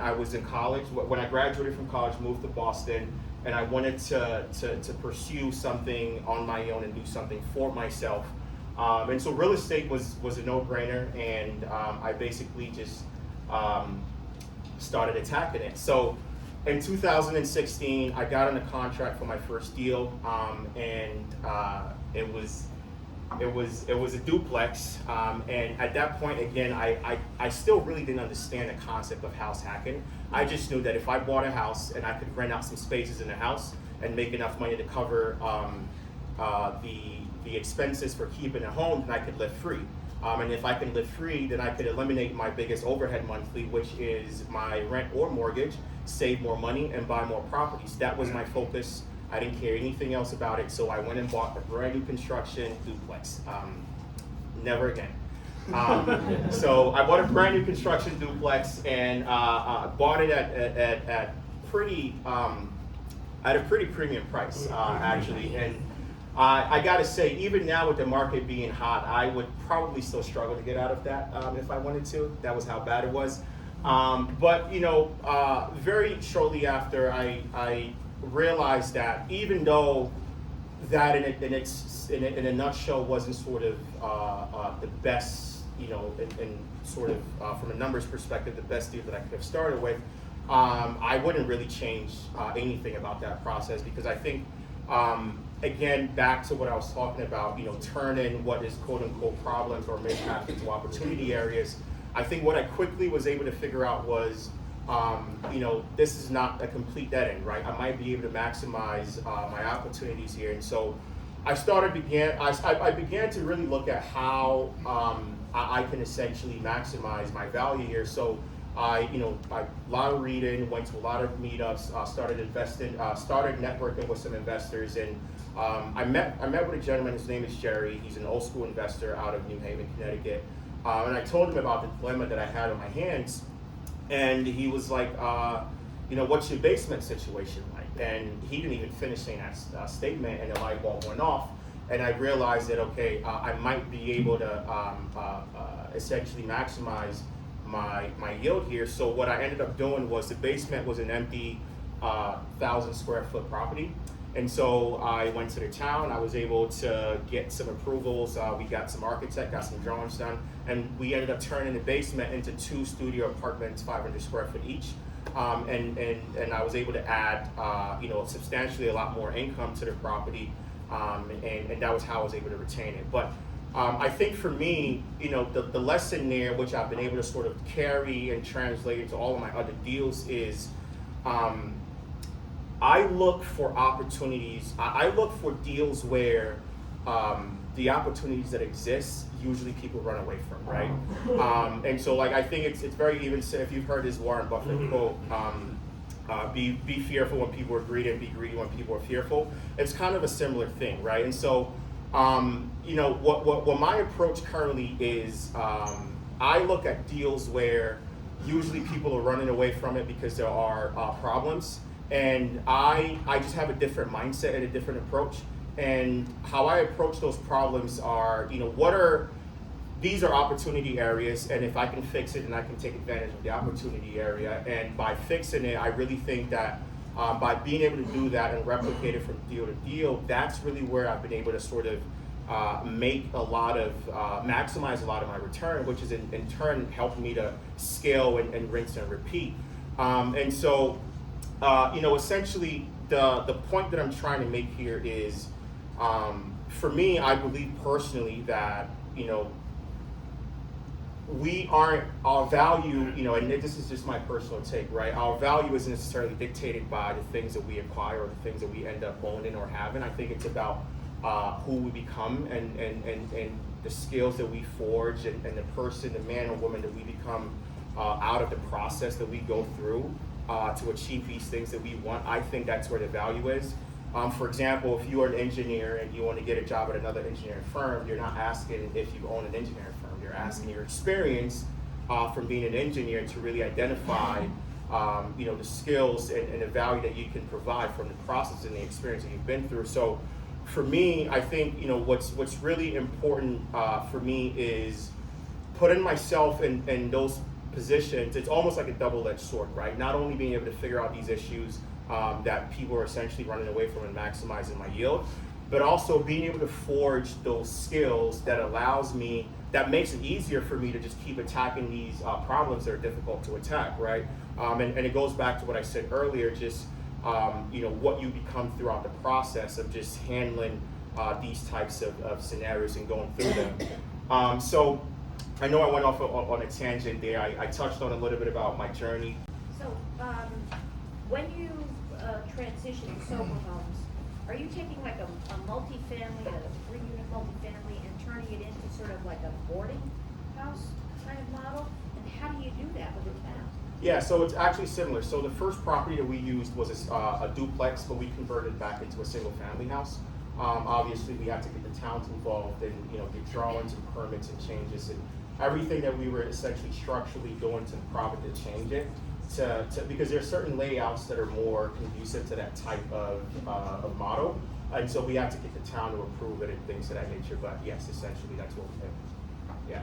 I was in college. When I graduated from college, moved to Boston, and I wanted to pursue something on my own and do something for myself. And so real estate was a no-brainer, and I basically just started attacking it. So in 2016, I got on a contract for my first deal, and it was a duplex. And at that point, again, I still really didn't understand the concept of house hacking. I just knew that if I bought a house and I could rent out some spaces in the house and make enough money to cover the expenses for keeping a home, then I could live free. And if I can live free, then I could eliminate my biggest overhead monthly, which is my rent or mortgage, save more money, and buy more properties. That was my focus. I didn't care anything else about it, so I went and bought a brand new construction duplex. Never again. So I bought a brand new construction duplex and bought it at a pretty premium price, actually. And I gotta say, even now with the market being hot, I would probably still struggle to get out of that if I wanted to. That was how bad it was. But very shortly after, I realized that even though that in a nutshell wasn't sort of the best, in sort of from a numbers perspective, the best deal that I could have started with, I wouldn't really change anything about that process, because I think, again, back to what I was talking about, turning what is quote unquote problems or mishaps into opportunity areas. I think what I quickly was able to figure out was, this is not a complete dead end, right? I might be able to maximize my opportunities here. And so I began to really look at how I can essentially maximize my value here. So I a lot of reading, went to a lot of meetups, started investing, started networking with some investors, and I met with a gentleman. His name is Jerry. He's an old school investor out of New Haven, Connecticut, and I told him about the dilemma that I had on my hands, and he was like, what's your basement situation like? And he didn't even finish saying that statement, and the light bulb went off, and I realized that okay, I might be able to essentially maximize my yield here. So what I ended up doing was, the basement was an empty 1,000 square foot property. And so I went to the town. I was able to get some approvals. We got some architect, got some drawings done, and we ended up turning the basement into 2 studio apartments, 500 square foot each. And I was able to add, substantially a lot more income to the property, and that was how I was able to retain it. But I think for me, the lesson there, which I've been able to sort of carry and translate into all of my other deals, is I look for opportunities. I look for deals where the opportunities that exist, usually people run away from, right? And so, I think it's very even. If you've heard this Warren Buffett quote, be fearful when people are greedy, and be greedy when people are fearful. It's kind of a similar thing, right? And so, what my approach currently is, I look at deals where usually people are running away from it because there are problems. And I just have a different mindset and a different approach. And how I approach those problems are, these are opportunity areas, and if I can fix it, then I can take advantage of the opportunity area. And by fixing it, I really think that by being able to do that and replicate it from deal to deal, that's really where I've been able to sort of maximize a lot of my return, which is in turn helped me to scale and rinse and repeat. And so, essentially, the point that I'm trying to make here is, for me, I believe personally that, our value, and this is just my personal take, right? Our value isn't necessarily dictated by the things that we acquire or the things that we end up owning or having. I think it's about who we become and the skills that we forge and the person, the man or woman that we become out of the process that we go through to achieve these things that we want. I think that's where the value is. For example, if you are an engineer and you want to get a job at another engineering firm, you're not asking if you own an engineering firm. You're asking your experience from being an engineer to really identify, the skills and the value that you can provide from the process and the experience that you've been through. So, for me, I think what's really important for me is putting myself in those positions, it's almost like a double-edged sword, right? Not only being able to figure out these issues that people are essentially running away from and maximizing my yield, but also being able to forge those skills that makes it easier for me to just keep attacking these problems that are difficult to attack, right? And it goes back to what I said earlier, just what you become throughout the process of just handling these types of scenarios and going through them. So I know I went off on a tangent there. I touched on a little bit about my journey. So when you transition to sober homes, are you taking like a multifamily, a 3-unit multifamily, and turning it into sort of like a boarding house kind of model? And how do you do that with a town? Yeah, so it's actually similar. So the first property that we used was a duplex, but we converted back into a single family house. Obviously, we had to get the towns involved and get drawings and permits and changes and everything that we were essentially structurally doing to the property to change it. Because there are certain layouts that are more conducive to that type of model, and so we have to get the town to approve it and things of that nature. But yes, essentially that's what we did. Yeah.